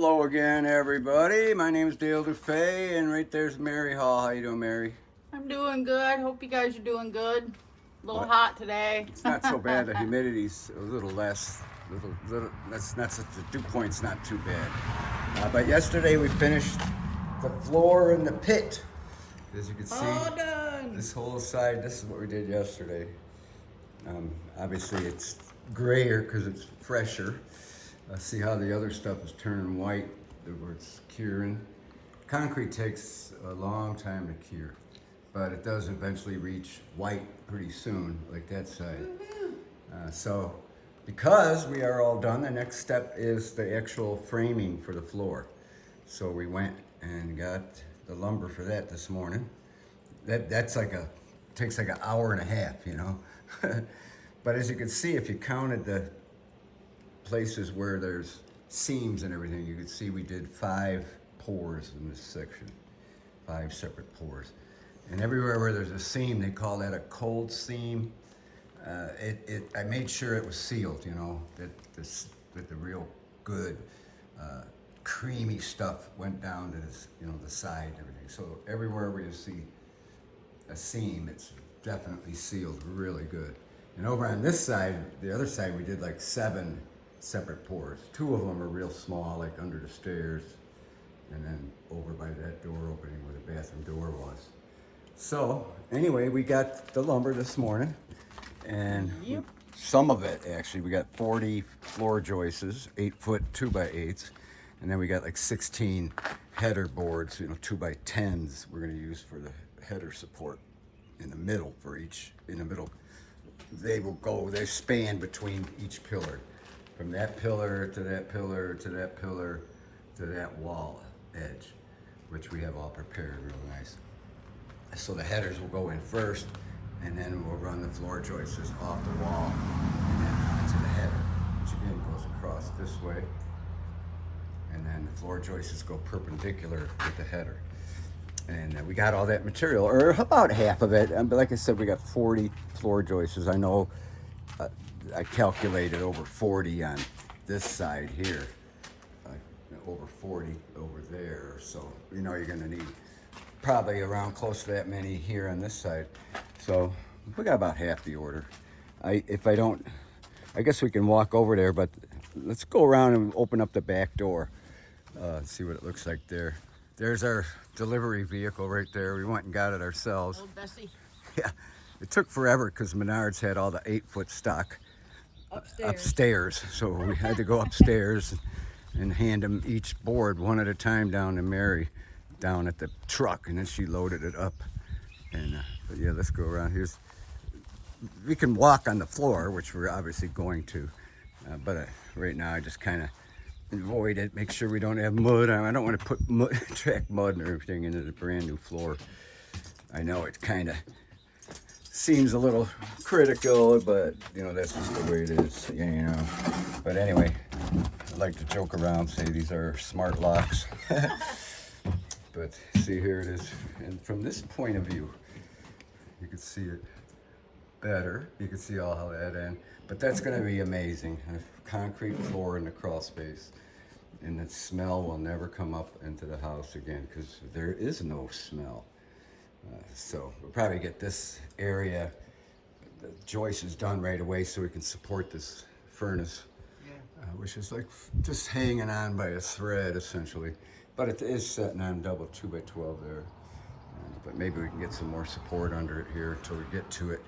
Hello again, everybody. My name is Dale DuFay, and right there's Mary Hall. How you doing, Mary? I'm doing good. Hope you guys are doing good. A little What? hot today. It's not so bad. The humidity's a little less. That's not such. The dew point's not too bad. But yesterday we finished the floor in the pit. As you can see, All done. this whole side. This is what we did yesterday. Obviously, it's grayer because it's fresher. See how the other stuff is turning white, where it's curing. Concrete takes a long time to cure, but it does eventually reach white pretty soon, like that side. So, because we are all done, the next step is the actual framing for the floor. So we went and got the lumber for that this morning. That's like takes like an hour and a half, you know. But as you can see, if you counted the places where there's seams and everything, you can see we did 5 pours in this section, 5 separate pours. And everywhere where there's a seam, they call that a cold seam. I made sure it was sealed, you know, that the real good creamy stuff went down to this, you know, the side and everything. So everywhere where you see a seam, it's definitely sealed really good. And over on this side, the other side, we did like 7 separate pours. 2 of them are real small, like under the stairs, and then over by that door opening where the bathroom door was. So anyway, we got the lumber this morning, and some of it actually, we got 40 floor joists, 8-foot 2x8s, and then we got like 16 header boards, you know, 2x10s we're gonna use for the header support in the middle for each, in the middle. They span between each pillar. From that pillar to that pillar to that pillar to that wall edge, which we have all prepared real nice. So the headers will go in first, and then we'll run the floor joists off the wall and then onto the header, which again goes across this way. And then the floor joists go perpendicular with the header. And we got all that material, or about half of it. But like I said, we got 40 floor joists. I know I calculated over 40 on this side here, over 40 over there. So, you know, you're gonna need probably around close to that many here on this side. So we got about half the order. I guess we can walk over there, but let's go around and open up the back door. See what it looks like there. There's our delivery vehicle right there. We went and got it ourselves. Old Bessie. Yeah, it took forever because Menards had all the 8-foot stock upstairs. So we had to go upstairs and hand them each board one at a time down to Mary, down at the truck, and then she loaded it up. And but yeah, let's go around here. We can walk on the floor, which we're obviously going to, but right now I just kind of avoid it, make sure we don't have mud. I don't want to put track mud and everything into the brand new floor. I know it kind of seems a little critical, but you know, that's just the way it is, you know. But anyway, I like to joke around, say these are smart locks. But see, here it is. And from this point of view, you can see it better. You can see all how that end. But that's going to be amazing. A concrete floor in the crawl space. And the smell will never come up into the house again because there is no smell. So we'll probably get this area, the joist is done right away so we can support this furnace, which is like just hanging on by a thread essentially. But it is sitting on double 2x12 there. But maybe we can get some more support under it here until we get to it.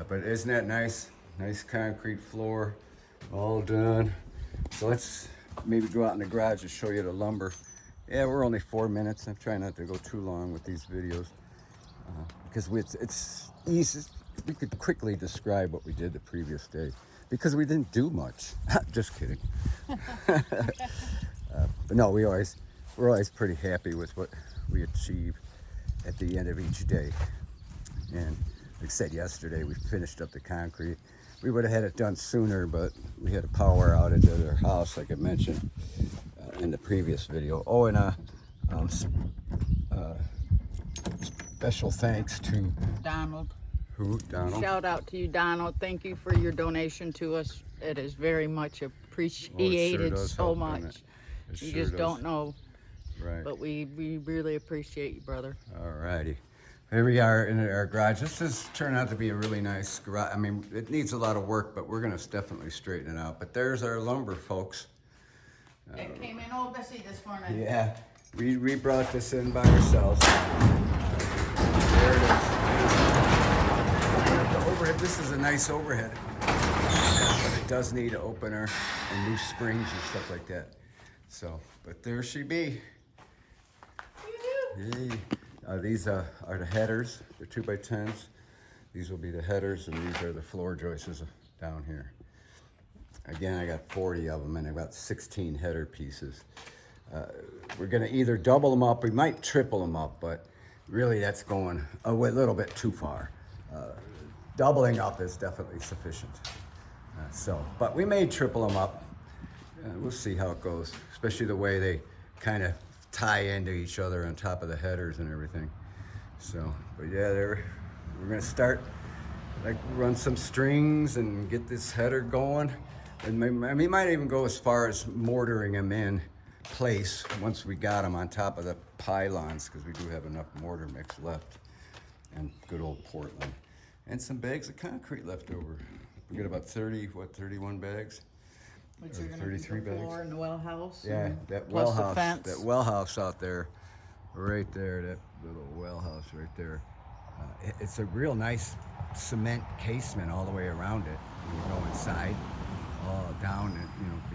But isn't that nice? Nice concrete floor, all done. So let's maybe go out in the garage and show you the lumber. Yeah, we're only 4 minutes. I'm trying not to go too long with these videos because it's easy. We could quickly describe what we did the previous day because we didn't do much. Just kidding. But no, we're always pretty happy with what we achieve at the end of each day. And like I said yesterday, we finished up the concrete. We would have had it done sooner, but we had a power outage at our house, like I mentioned in the previous video. Oh, and special thanks to Donald. who? Donald? Shout out to you, Donald. Thank you for your donation to us. It is very much appreciated does so help, doesn't much. It You sure just does. don't know. Right. But we really appreciate you, brother. All righty. Here we are in our garage. This has turned out to be a really nice garage. I mean, it needs a lot of work, but we're going to definitely straighten it out. But there's our lumber, folks. It came in all messy this morning. Yeah, we brought this in by ourselves. There it is. The overhead. This is a nice overhead, but it does need an opener and new springs and stuff like that. So, but there she be. Yay. These are the headers. They're 2x10s. These will be the headers, and these are the floor joists down here. Again, I got 40 of them, and about 16 header pieces. We're going to either double them up. We might triple them up, but really that's going a little bit too far. Doubling up is definitely sufficient. But we may triple them up. We'll see how it goes, especially the way they kind of tie into each other on top of the headers and everything. So, but yeah, we're gonna start, like, run some strings and get this header going. And we might even go as far as mortaring them in place once we got them on top of the pylons, because we do have enough mortar mix left, and good old Portland, and some bags of concrete left over. We got about 31 bags. Which you're gonna 33 put the bags. floor in the well house. Yeah, that plus well the house, fence. that well house out there, right there, that little well house right there. It's a real nice cement casement all the way around it. You go inside, all down, and,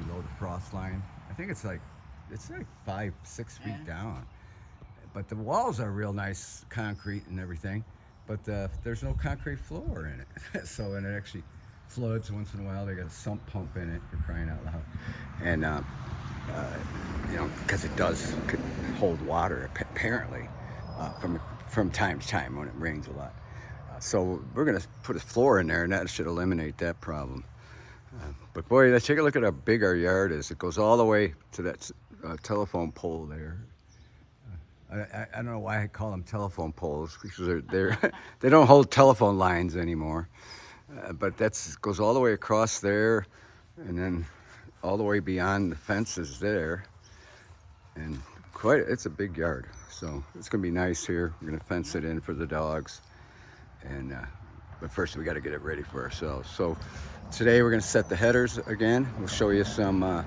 below the frost line. I think it's like 5-6 feet down. But the walls are real nice, concrete and everything. But there's no concrete floor in it, so and it actually floods once in a while. They got a sump pump in it, for crying out loud, and because it does hold water apparently from time to time when it rains a lot. So we're gonna put a floor in there, and that should eliminate that problem. But boy, let's take a look at how big our yard is. It goes all the way to that telephone pole there. I don't know why I call them telephone poles, because they don't hold telephone lines anymore. But that goes all the way across there, and then all the way beyond the fences there. And it's a big yard, so it's gonna be nice here. We're gonna fence it in for the dogs, and but first we got to get it ready for ourselves. So today we're gonna set the headers again. We'll show you some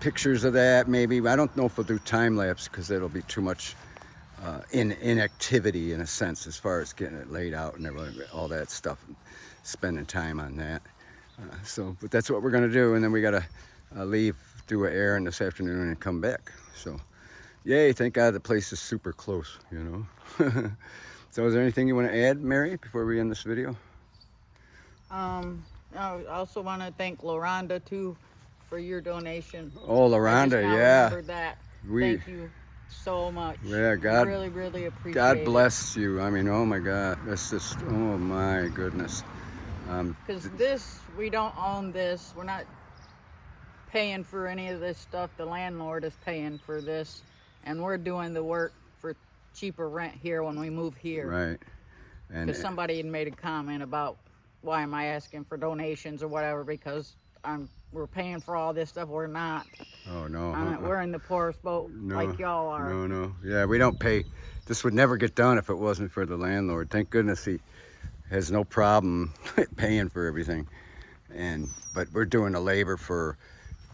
pictures of that. Maybe I don't know if we'll do time lapse, because it'll be too much inactivity in a sense, as far as getting it laid out and everything, all that stuff, and spending time on that. But that's what we're gonna do, and then we gotta leave, do an errand this afternoon, and come back. So, yay! Thank God the place is super close, So, is there anything you want to add, Mary, before we end this video? I also want to thank Loranda too for your donation. Oh, Loranda, yeah. Remembered that. We- Thank you so much. Yeah, God. Really appreciate it. God bless you. I mean, oh my God, that's just, oh my goodness. Because we don't own this. We're not paying for any of this stuff. The landlord is paying for this, and we're doing the work for cheaper rent here when we move here. Right. And Because somebody had made a comment about, why am I asking for donations or whatever, because we're paying for all this stuff. We're not. oh no, We're in the poorest boat like y'all are. No. Yeah, we don't pay. This would never get done if it wasn't for the landlord. Thank goodness he has no problem paying for everything. But we're doing the labor for,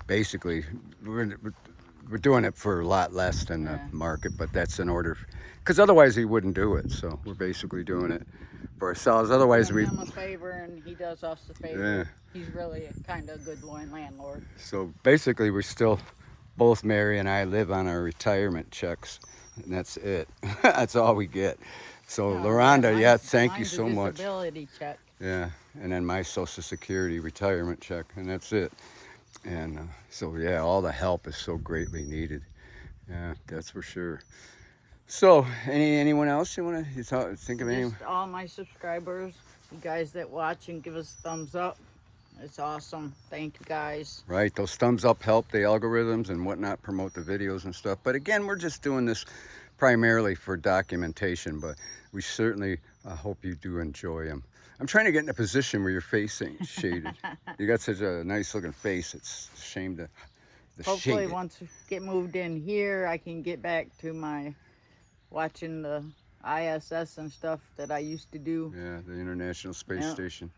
basically, we're doing it for a lot less than the market, but that's in order, because otherwise he wouldn't do it. So we're basically doing it for ourselves. Otherwise we. Him a favor and he does us a favor. Yeah. He's really a kind of good landlord. So basically, we're still, both Mary and I live on our retirement checks, and that's it. That's all we get. So Loranda, thank you so much. Disability check. Yeah, and then my Social Security retirement check, and that's it. And so all the help is so greatly needed. Yeah, that's for sure. So, anyone else you want to think of? Anyone? Just all my subscribers, you guys that watch and give us thumbs up. It's awesome. Thank you guys. Right, those thumbs up help the algorithms and whatnot, promote the videos and stuff. But again, we're just doing this primarily for documentation, but we certainly hope you do enjoy them. I'm trying to get in a position where your face ain't shaded. You got such a nice looking face, it's a shame to the Hopefully shaded. once we get moved in here, I can get back to my watching the ISS and stuff that I used to do. Yeah, the International Space Yep. Station.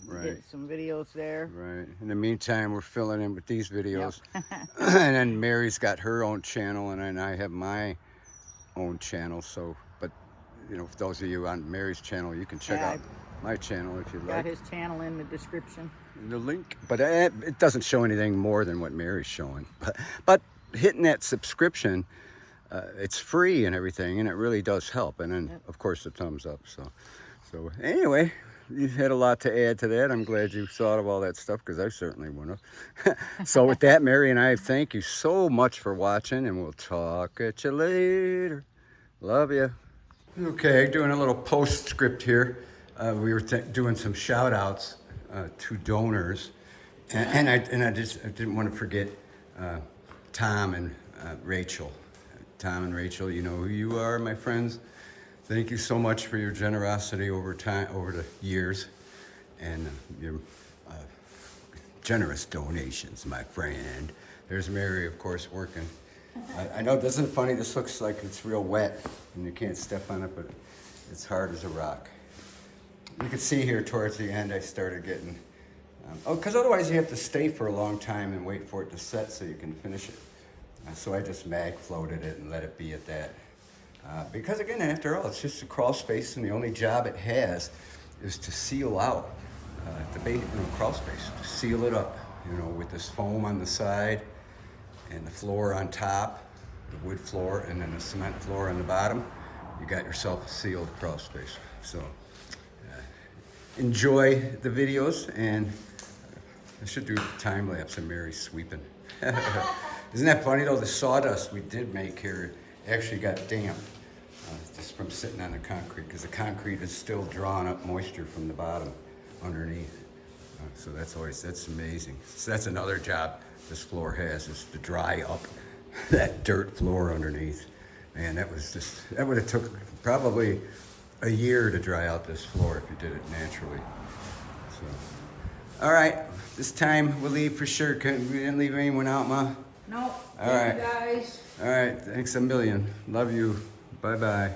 Right. Get some videos there. Right. In the meantime, we're filling in with these videos. Yep. And then Mary's got her own channel, and then I have my own channel. So, but, you know, for those of you on Mary's channel, you can check Yeah, out my channel if you Got like. his channel in the description. The link. But it doesn't show anything more than what Mary's showing. But hitting that subscription, it's free and everything, and it really does help. And then, of course, the thumbs up. So anyway, you had a lot to add to that. I'm glad you thought of all that stuff, because I certainly wouldn't have. So with that, Mary and I thank you so much for watching, and we'll talk at you later. Love you. Okay, doing a little postscript here. We were doing some shout outs to donors, and I didn't want to forget Tom and Rachel. Tom and Rachel, you know who you are, my friends. Thank you so much for your generosity over the years, and your generous donations, my friend. There's Mary, of course, working. I know, isn't it funny? This looks like it's real wet, and you can't step on it, but it's hard as a rock. You can see here towards the end, I started getting, because otherwise you have to stay for a long time and wait for it to set so you can finish it. So I just mag floated it and let it be at that. Because again, after all, it's just a crawl space, and the only job it has is to seal out the base, crawl space, to seal it up, with this foam on the side and the floor on top, the wood floor, and then the cement floor on the bottom. You got yourself a sealed crawl space. So enjoy the videos, and I should do a time lapse of Mary sweeping. Isn't that funny though? The sawdust we did make here actually got damp just from sitting on the concrete, because the concrete is still drawing up moisture from the bottom underneath. So that's amazing. So that's another job this floor has, is to dry up that dirt floor underneath. Man, that would have took probably a year to dry out this floor if you did it naturally. So, all right, this time we'll leave for sure. We didn't leave anyone out, Ma? No. All right. You guys. All right, thanks a million. Love you. Bye-bye.